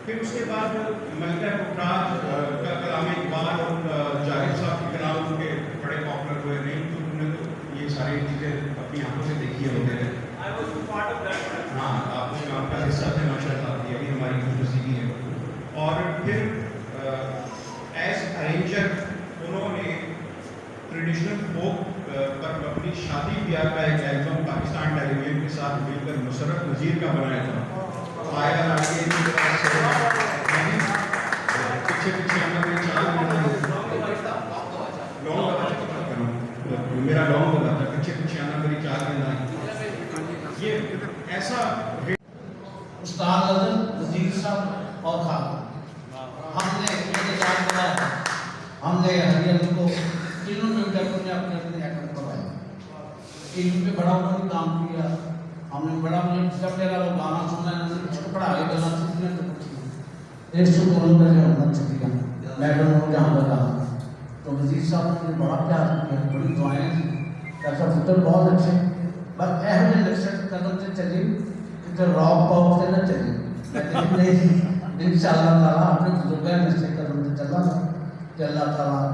پھر اس کے بعد ملکہ پٹراج کا کلام اقبال اور جاوید صاحب کے کلام ان کے بڑے پاپولر ہوئے نہیں تو انہوں نے تو یہ ساری چیزیں اپنی آنکھوں سے دیکھی ہے وغیرہ. ہاں آپ اس کام کا حصہ تھے ماشاء اللہ, یہ بھی ہماری خوش نصیبی ہے. اور پھر ایز ارینجر انہوں نے ٹریڈیشنل فوک پر اپنی شادی بیاہ کا ایک البم پاکستان ٹیلی ویژن کے ساتھ مل کر مسرت نذیر کا بنایا تھا. آیا آگے پیچھے پیچھے میرا لانگ ہوگا تھا, پیچھے پیچھے آنا میری چار دن. یہ ایسا استاد اعظم وزیر صاحب اور خان ہم نے ان کے ساتھ بنایا. ہم نے ہریانہ کو تینوں ممبروں نے اپنے اپنے ایکٹ کروایا. ان پہ بڑا انہوں نے کام کیا. ہم نے بڑا جب میرا وہ گانا سنا ہے پڑھا کے گانا سیکھنے تو 100 کا جو ہونا چاہیے میڈم ہو جہاں پر کہا تو وزیر صاحب نے بڑا پیار کیا, بڑی دعائیں دی. ایسا فطر بہت اچھے بس یہ لکشن قدم سے چلی کہ راک پاپ سے نہ چلی, لیکن نہیں ان شاء اللہ تعالیٰ اپنے بزرگوں نے قدم سے چلا کہ اللہ تعالیٰ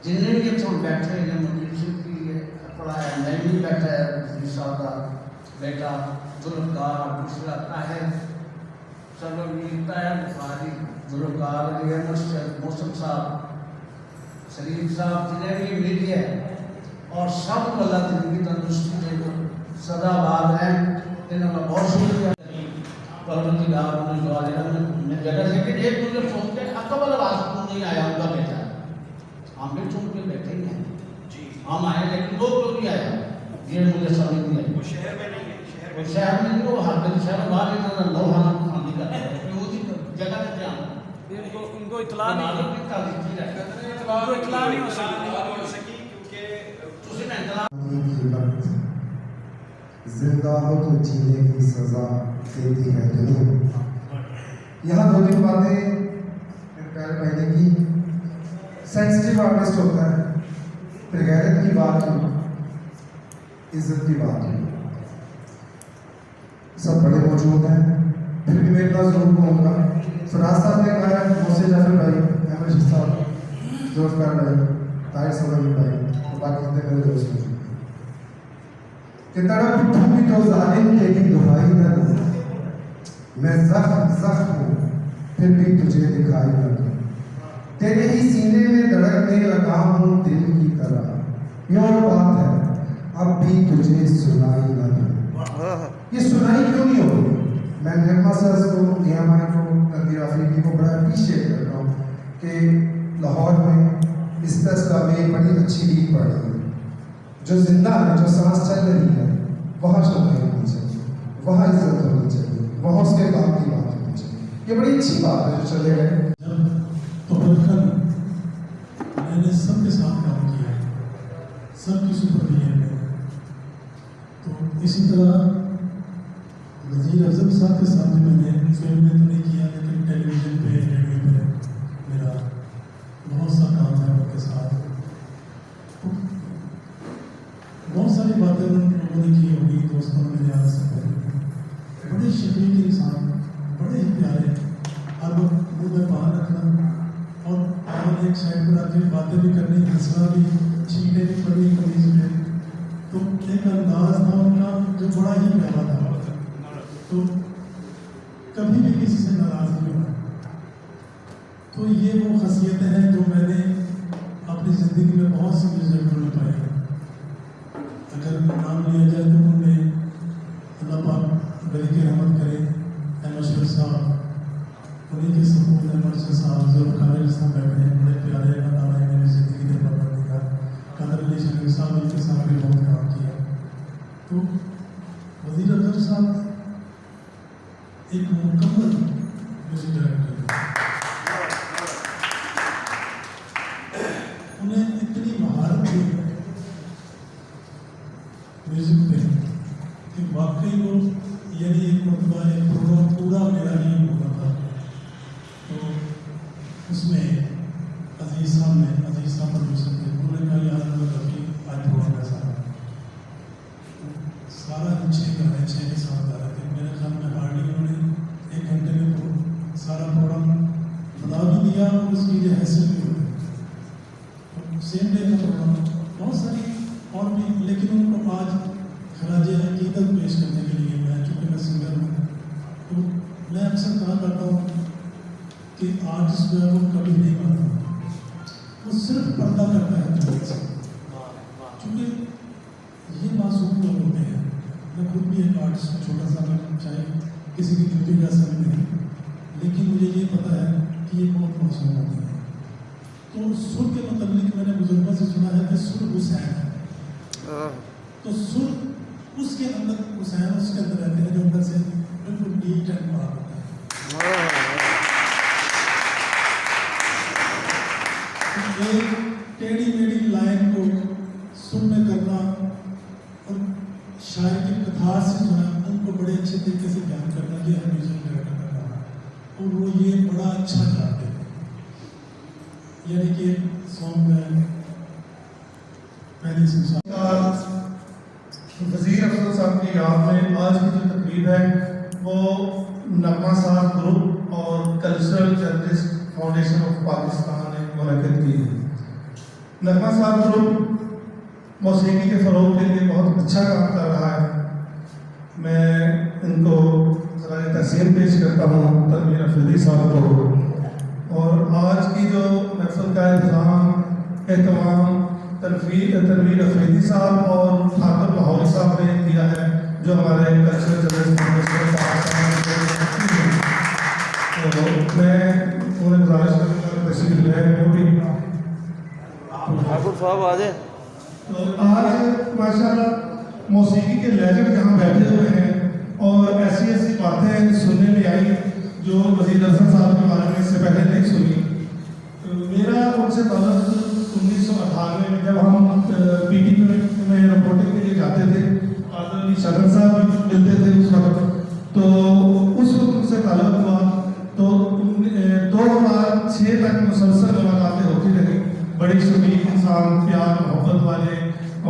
جنہیں بھی اتوں بیٹھے ہیں منیب کی پڑھایا میں بھی بیٹھا ہے وزیر صاحب کا بیٹا گلوکار دوسرا طاہر سرور طاہر بخاری گلوکار موسم صاحب شریف صاحب جنہیں بھی میڈیا ہے اور سب کو اللہ زندگی تندرستی دے کر سدا باد ہیں. انہوں کا بہت شکریہ. پروتی گار انہوں نے جو جگہ لیکن ایک مجھے سن کے اکبر آواز کو نہیں آیا ان کا بیٹا. ہم بھی چون کے بیٹھے ہی ہیں ہم آئے لیکن وہ کیوں نہیں آیا یہ مجھے سمجھ نہیں آئی. وہ شہر میں نہیں ہے, وہ شہر میں نہیں, وہ ہر دن شہر باہر اتنا لو حالات خاندی کرتا ہے وہ اسی جگہ سے جانا ان کو اطلاع نہیں ہو سکی کیونکہ زندہ ہو تو جینے کی سزا دیتی ہے دنیا. یہاں دو تین باتیں میرے پیارے بھائی نے کی. سینسٹیو آرٹسٹ ہوتا ہے, پھر غیرت کی بات ہو, عزت کی بات ہو, سب بڑے موجود ہیں. پھر بھی میں اتنا ضرور کہوں گا فراز صاحب نے کہا ہے, محسن جعفر بھائی, احمد رشید صاحب, ذوالفقار بھائی, طاہر صبری بھائی اور باقی جتنے میرے دوست ہیں کہ تڑپ اٹھوں بھی تو ظالم تیری دہائی نہ دوں, میں زخم زخم ہوں پھر بھی تجھے دکھائی نہ دوں, تیرے ہی سینے میں دھڑکنے لگا ہوں دل کی طرح, یہ اور بات ہے اب بھی تجھے سنائی نہ دوں. یہ سنائی کیوں نہیں ہوگی؟ میں نعمہ سرز کو, نیامہ کو, نبی آفریقی کو بڑا اپریشیٹ کرتا ہوں کہ لاہور میں اس تسلہ میں بڑی اچھی عید پڑھ رہی ہے. جو زندہ ہے, جو سانس چل رہی ہے, وہاں شرمائی ہونی چاہیے, وہاں عزت ہونی چاہیے, وہاں اس کے کام کی بات ہونی چاہیے. یہ بڑی اچھی بات ہے جو چلے گئے. تو بلکہ میں نے سب کے ساتھ کام کیا, سب کی سپرویژن میں. تو اسی طرح وزیر اعظم صاحب کے ساتھ میں نے فلم میں تو نہیں کیا لیکن ٹیلی ویژن پہ ریڈیو پہ میرا بہت سا کام ہے ان کے ساتھ. بہت ساری باتیں لوگوں نے کی ہوگی, دوستوں نے میرے یہاں سے پہلے بڑے شفیق انسان, بڑے ہی پیارے, ہر وقت منہ میں باہر رکھنا اور ایک سائڈ پر آ کے باتیں بھی کرنی, ہنسنا بھی, چھینٹیں بھی پڑنی کمیز میں. تو ایک انداز تھا ان کا جو بڑا ہی پیارا تھا. تو کبھی بھی کسی سے ناراض نہیں ہونا. تو یہ وہ خاصیتیں ہیں جو میں نے اپنی زندگی میں بہت سی ضرور میں پائی. اگر نام لیا جائے تو ان میں اللہ پاک بری کی رحمت کرے, احمد شریف صاحب, انہیں کے سکون احمد شریف صاحب, ذوالفقار صاحب بیٹھے ہیں, بڑے پیارے اللہ تعالیٰ نے میری زندگی میں برکت دیا. قادر علی شریف صاحب ان کے ساتھ بھی بہت کام کیا. تو وزیر اعظم صاحب ایک مکمل میوزک ڈائریکٹر ہے. انہیں اتنی مہارت دی میوزک پہ کہ واقعی وہ یعنی ایک مرتبہ ایک پروگرام پورا میرا ہی ہونا تھا. تو اس میں عزیز صاحب پروڈیوسر تھے, انہوں نے کہا یار رفیع آج پروگرام ایسا ہے, سارا 6 گانے 6 کے ساتھ گا رہے تھے. میرے خیال میں ہارڈلی انہوں نے 1 گھنٹے میں नज़र पेश करने के लिए मैं, चूँकि मैं सिंगर हूँ, तो मैं अक्सर कहा करता हूँ कि आर्टिस्ट जो है वो कभी नहीं बनता, वो सिर्फ पर्दा करता है दुनिया से। चूँकि ये मासूम लोग होते हैं, मैं खुद भी एक आर्टिस्ट हूँ, छोटा सा, मैं चाहे किसी की जूती जा सकती नहीं, लेकिन मुझे ये पता है कि ये बहुत मासूम होते हैं। तो सुर के मतलब मैंने बुजुर्गों से सुना है कि सुर हुसैन है, तो सुर उसके अंदर हुसैन उसके अंदर रहते हैं जो अंदर से बिल्कुल नीट एंड पाक होता है। एक टेढ़ी मेढ़ी लाइन को सुर में करना और शायर की कथा से जो है उनको बड़े अच्छे तरीके से बयान करना, ये है म्यूजिक डायरेक्टर का काम है और वो ये बड़ा अच्छा जानते हैं। यानी कि सॉन्ग में पहले से वज़ीर अफजल साहब की याद में आज की जो तकरीब है वो नगमा साहब ग्रुप और cultural journalist foundation of Pakistan ने मुनक़िद की है। नगमा साहब ग्रुप मौसीकी के फ़रोग़ के लिए बहुत अच्छा काम कर रहा है। मैं इनको ज़रा तहसीन पेश करता हूँ तनवीर अफरीदी साहब को। और आज की जो महफ़िल का एहतमाम तनवीर अफरीदी साहब और ठाकुर लाहौरी साहब ने किया है, जो हमारे कल्चरल जर्नलिस्ट फाउंडेशन तो मैं उन्हें गुजारिश करूँगा तशरीफ ले वो भी ठाकुर साहब आ जाए। तो आज माशाल्लाह मौसीकी के लेजेंड यहाँ बैठे हुए हैं और ऐसी ऐसी बातें सुनने में आई जो वज़ीर अफजल साहब के बारे में इससे पहले नहीं सुनी। मेरा उनसे ताल्लुक़ 1998 में जब हम पीटीवी में रिपोर्टिंग के लिए जाते थे, आदरणीय शरण साहब भी मिलते थे उस वक्त, तो उस वक्त उनसे ताल्लुक़ हुआ। तो 2006 तक मुसलसल मुलाकातें होती रही। बड़ी शफीक इंसान, प्यार मोहब्बत वाले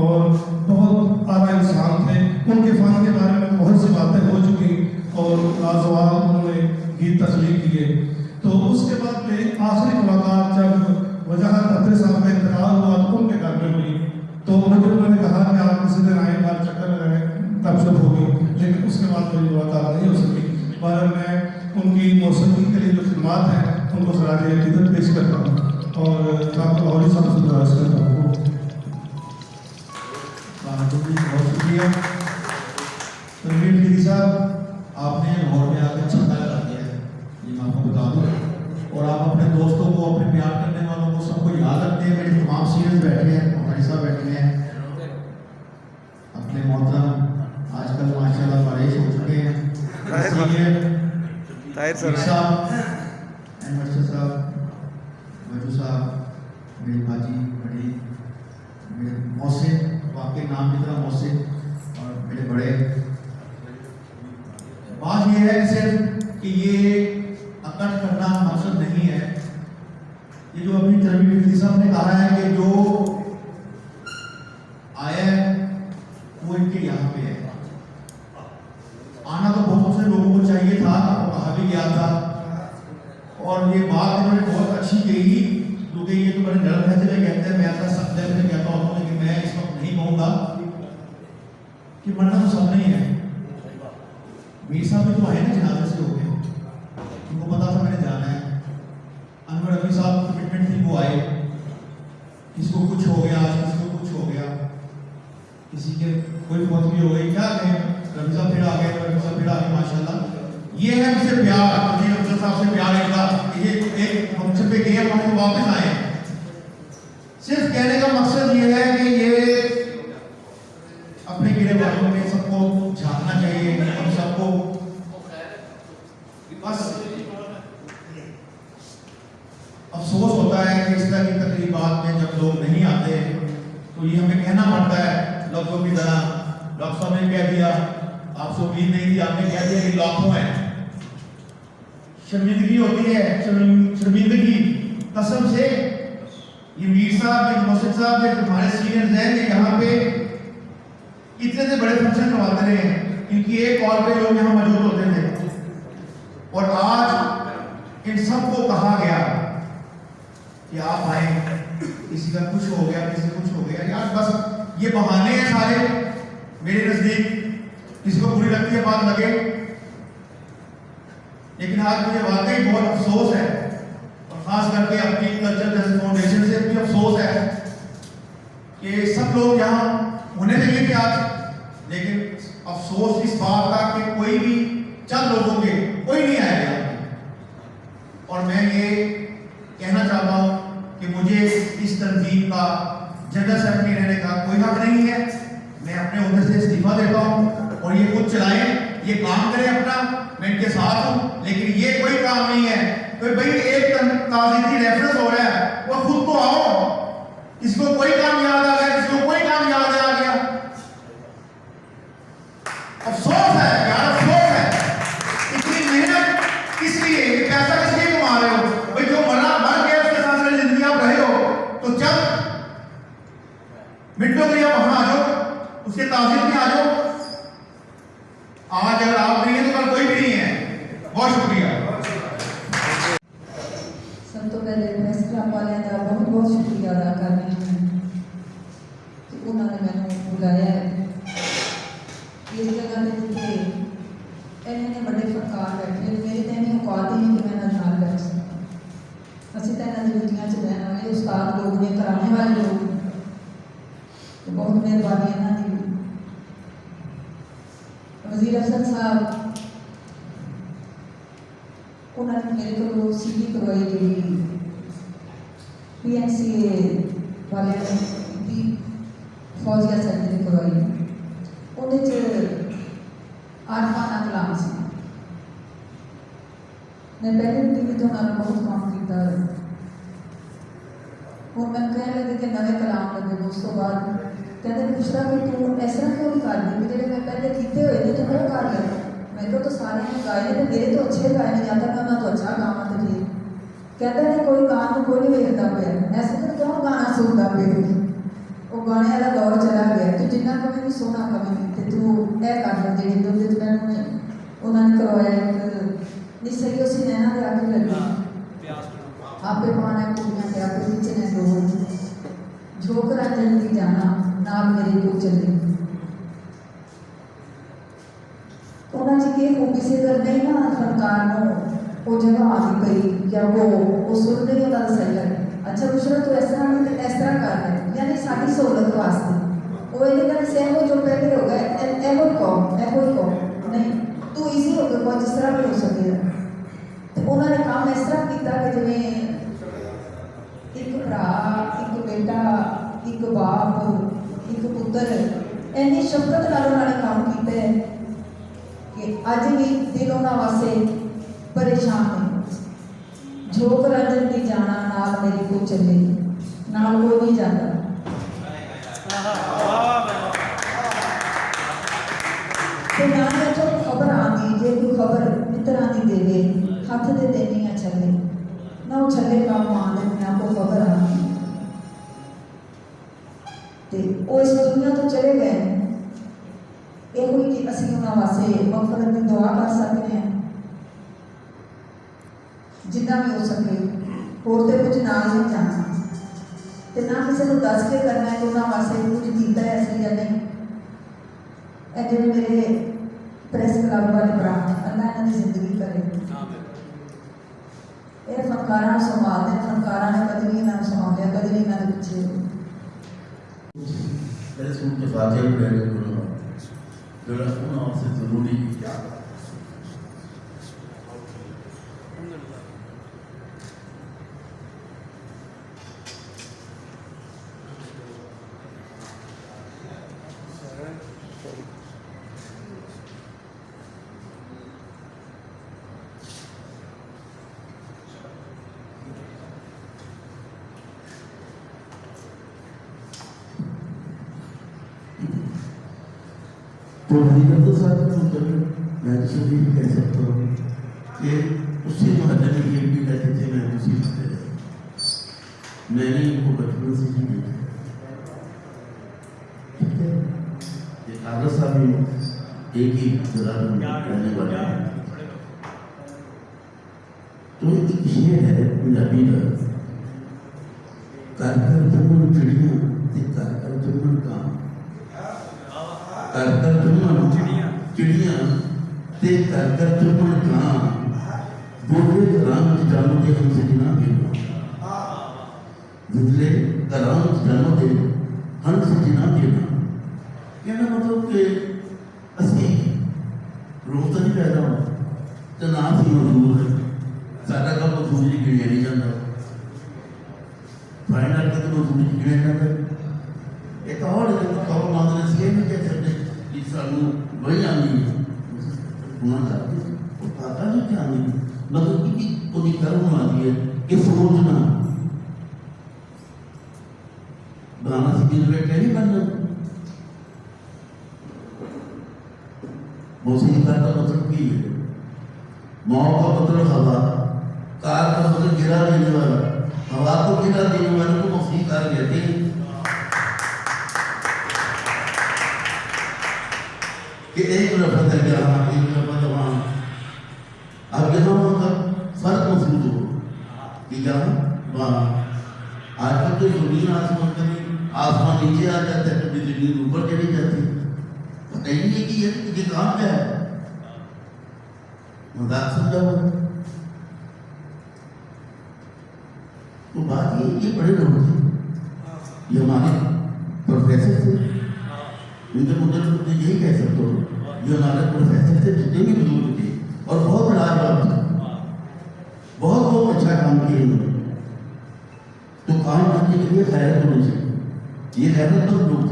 और बहुत आला इंसान थे। उनके फ़न के बारे में बहुत सी बातें हो चुकी और लाजवाब उन्होंने गीत तख्लीक किए। तो उसके बाद में आखिरी मुलाकात जब वजाहत अब्दुल साहब का इंतकाल हुआ तो उनके घर में हुई, तो मुझे उन्होंने कहा कि आप किसी दिन आए, बार चक्कर लगाएं, तब सब होगी, लेकिन उसके बाद मेरी मुलाकात नहीं हो सकी। पर मैं उनकी मौसीकी के लिए जो खिदमात हैं उनको ज़रा अक़ीदत पेश करता हूँ और ठाकुर लाहौरी साहब से गुजारिश करता हूँ। बहुत शुक्रिया तनवीर अफरीदी साहब, आपने लाहौर में आकर छक्का लगा दिया है, ये मैं आपको बता दूँ। और आप अपने दोस्तों को, अपने प्यार करने वालों को, सबको याद रखते हैं। मेरे तमाम सीनियर्स बैठे हैं, हमारे साहब बैठे हैं, अपने मोहतरम आजकल माशाल्लाह बारिश हो चुके हैं साहब, एनवर्सर साहब, मजू साहब, मेरे बाजी बड़ी, मेरे मौसे, आपके नाम की तरह मौसे, और मेरे बड़े। बात ये है सिर्फ कि ये अकट करना मकसद नहीं है। ये जो अभी तनवीर अफरीदी साहब ने कहा है कि जो आया है वो इनके यहाँ पे है। आना तो बहुत से लोगों को चाहिए था, कहा भी गया था, और ये बात इन्होंने बहुत अच्छी कही, क्योंकि ये तो बड़े नरम रहते हुए कहते हैं, मैं अपना सब में कहता हूँ, लेकिन मैं इस वक्त नहीं कहूँगा कि मरना तो सब नहीं है। मीर साहब भी तो आए ना, जनाजे से हो गए, उनको पता था मैंने जाना है। अनवर रफी साहब कमिटमेंट थी, वो आए, किसी को कुछ हो गया, आज किसी को कुछ हो गया, किसी के कोई मौत भी हो गई, क्या कहें, रफी साहब फिर आ गए, रफी साहब फिर आ गए, माशाल्लाह। ये है मुझसे प्यार, मुझे अफजल साहब से प्यार है, ये एक हमसे पे गए, हम वापस आए। सिर्फ कहने का मकसद ये है कि ये अपने गिरे वालों में सबको झांकना चाहिए, हम सबको बस अफसोस होता है कि इस तरह की तकरीबात में जब लोग नहीं आते तो ये हमें कहना पड़ता है लफ्ज़ों की तरह। डॉक्टर साहब ने कह दिया, आपसे उम्मीद नहीं थी, आपने कह दिया कि लाखों हैं। शर्मिंदगी होती है, शर्मिंदगी कसम से। ये मीर साहब, ये मोहसिन साहब, ये हमारे सीनियर्स हैं कि यहाँ पे इतने से बड़े फंक्शन करवाते रहे हैं, इनकी एक कॉल पे लोग यहाँ मौजूद होते थे, और आज इन सबको कहा गया कि आप आए, किसी का कुछ हो गया, किसी कुछ हो गया। यार बस ये बहाने हैं सारे मेरे नजदीक, किसी बुरी लगती है बात लगे, लेकिन आज मुझे वाकई बहुत अफसोस है, और खास करके अपनी कल्चर जस्टिस फाउंडेशन से भी अफसोस है कि सब लोग यहाँ होने चाहिए थे आज, लेकिन अफसोस इस बात का कि कोई भी चंद लोगों के कोई नहीं आया यहाँ पे। और मैं ये कहना चाहता हूँ कि मुझे इस तंजीम का जनरल सेक्रेटरी रहने का कोई हक नहीं है। मैं अपने उम्र से इस्तीफा देता हूँ और ये खुद चलाएं, ये काम करें अपना, मैं इनके साथ हूँ, लेकिन ये कोई काम नहीं है तो भाई एक ताज़ी रेफरेंस हो रहा है, वो खुद तो आओ, इसको कोई काम याद आ गया, इसको कोई काम याद आ गया। अफसोस है यार, अफसोस है, इतनी मेहनत किस लिए, ये पैसा किस लिए कमा रहे हो भाई? जो मर गया उसके साथ सारी जिंदगी आप रहे हो, तो जब मिनटों के लिए आप वहां आ जाओ, उसके ताज़ीम में आ जाओ। आज अगर आप नहीं है तो कल कोई भी नहीं है। बहुत शुक्रिया। सब तो पहले प्रेस क्लब वाले का बहुत बहुत शुक्रिया अदा करनी है कि उन्होंने मैंने बुलाया है इस जगह पे जिथे इन्ने बड़े फनकार बैठे, मेरे तो इन्नी औकात ही नहीं कि मैं नाल बैठ सकां। असीं तां इन्हां दी ड्यूटियां च रहण वाले उस्ताद लोग ने, कराने वाले लोग, तो बहुत मेहरबानी इन्हां दी। वज़ीर अफसर साहब उन्होंने मेरे को सीधी करवाई जी PNCA वाले की फौजिया सर्जरी करवाई, उन्हें आरफाना कलाम से मैं पहले भी तो उन्होंने बहुत काम किया। और मैं कह लगे कि नवे कलाम लगे, उस तो बाद कहते पूछता कि तू इस तरह क्यों नहीं कर दी, जो मैं पहले किए हुए थे तो वो कर लिया। मैं तो सारे ने गाए ने, मेरे तो अच्छे गाए नहीं जाता, मैं उन्होंने तो अच्छा गावा तो ठीक। कहते हैं कोई गान को कोई नहीं देखता पे, ऐसे तो कौन गाना सुनता पे, वो गाने वाला दौर चला गया। तू जिन्ना कभी भी सोना कभी तो तू यह कर दे जी तो मैंने उन्होंने करवाया नहीं सही उसी नैना के आगे लगी आपे पाना कुड़ियाँ के आपे पीछे ने दो झोंकरा जल्दी जाना नाम मेरे को चले। उन्होंने जी खूबी से अगर नहीं ना फनकार वो जगह आती पई या वो सुनने की गल सही है। अच्छा बुशरा तू इस तरह नहीं इस तरह कर रहे, यानी साड़ी सहूलत वास्ते वो ये गल सेम जो पहले हो गए एहो को नहीं तू ईजी हो गया बहुत जिस तरह भी हो सके। तो उन्होंने काम इस तरह किया कि जिमें एक भरा, एक बेटा, एक बाप, एक पुत्र, इन्नी शफकत नाल उन्होंने काम किया है कि अज भी दिल उन्होंने वास्ते परेशान है। झोंक रंजन की जाना नाल मेरे को चले, नाल कोई नहीं जाता। तो नाल जो खबर आती, जे कोई खबर मित्रां दी देवे हथ दे देनी है छले ना वो छले काम आने ना को खबर आती ते वो इस दुनिया तो चले गए। ये हुई कि असीं उन्हां वास्ते मगफरत की दुआ कर सकते हैं जितना भी हो सके, होर तो कुछ ना ही जाना तो ना किसी को दस के करना है कि उन्होंने वास्ते कुछ किया है असली या नहीं। जो मेरे प्रेस क्लब वाले भरा अल्लाह इन्हों की जिंदगी करे, ये फनकारा संभालते हैं, फनकारा ने कभी भी इन्होंने संभालिया, कभी भी इन्होंने पीछे मेरे सूट के फातिहा पढ़े जो आपसे जरूरी तो हकीकत तो साथ मैं तो भी कह सकता हूँ कि उसी महल में ये भी कहते थे मैं उसी महल मैंने इनको बचपन से ही देखा। ठीक है, ये आगा साहब भी एक ही जगह रहने वाले हैं। तो एक शेर है पंजाबी का, कर कर तुम चिड़ियाँ कर कर तुम काम कर कर तुम चिड़िया ते कर कर चुपन कां बोले राम जानो दे हम सजना बेना बुझले राम जानो दे हम सजना बेना कहना मतलब कि ਅਸੀਂ ਰੋਜ਼ ਤਾਂ ਨਹੀਂ ਪੈਦਾ ਹੋਣਾ ਤੇ ਨਾ ਅਸੀਂ ਮਜ਼ਦੂਰ ਹੈ ਸਾਡਾ ਕੰਮ ਮਜ਼ਦੂਰੀ ਗਿਣਿਆ ਨਹੀਂ ਜਾਂਦਾ ਫਾਈਨਲ ਤੱਕ ਮਜ਼ਦੂਰੀ ਗਿਣਿਆ ਜਾਂਦਾ ਇੱਕ ਹੋਰ ਜਿਹੜਾ ਕੰਮ ਮੰਗਦੇ ਸੀ ਇਹ ਨਹੀਂ ਕਹਿ ਸਕਦੇ ਕਿ ਸਾਨੂੰ ਵਹੀ ਆਉਂਦੀ ਹੈ ਉਹਨਾਂ ਦਾ ਉਹ ਪਤਾ ਨਹੀਂ ਕਿ ਆਉਂਦੀ ਮਤਲਬ ਕਿ ਉਹਦੀ ਕਰਮ ਆਉਂਦੀ ਹੈ ਕਿ ਸੋਚਣਾ ਬਣਾਉਣਾ ਸੀ ਕਿ ਨਹੀਂ ਬਣਨਾ موسیقی کا مطلب کی ہے ماؤ کا مطلب ہوا کار کا مطلب گرا دینے والا ہوا کو گرا دینے والے کو موسیقی کار کہتے ہیں کہ ایک لفظ ہے یہاں ایک لفظ وہاں اب یہاں وہاں کا فرق محسوس ہو کہ یہاں وہاں آج کل تو زمین آسمان کا آسمان نیچے آ جاتا ہے کبھی زمین اوپر چلی جاتی ہے نہیں ہے کہ یہ کام کیا ہے مذاق سمجھا ہوا تو بات یہ بڑے لوگ تھے یہ ہمارے پروفیسر تھے ان کے مطلب یہی کہہ سکتے ہو یہ ہمارے پروفیسر تھے جتنے بھی بزرگ تھے اور بہت لاجواب تھے بہت اچھا کام کیا انہوں نے تو کام کرنے کے لیے غیرت ہونی چاہیے یہ غیرت مند لوگ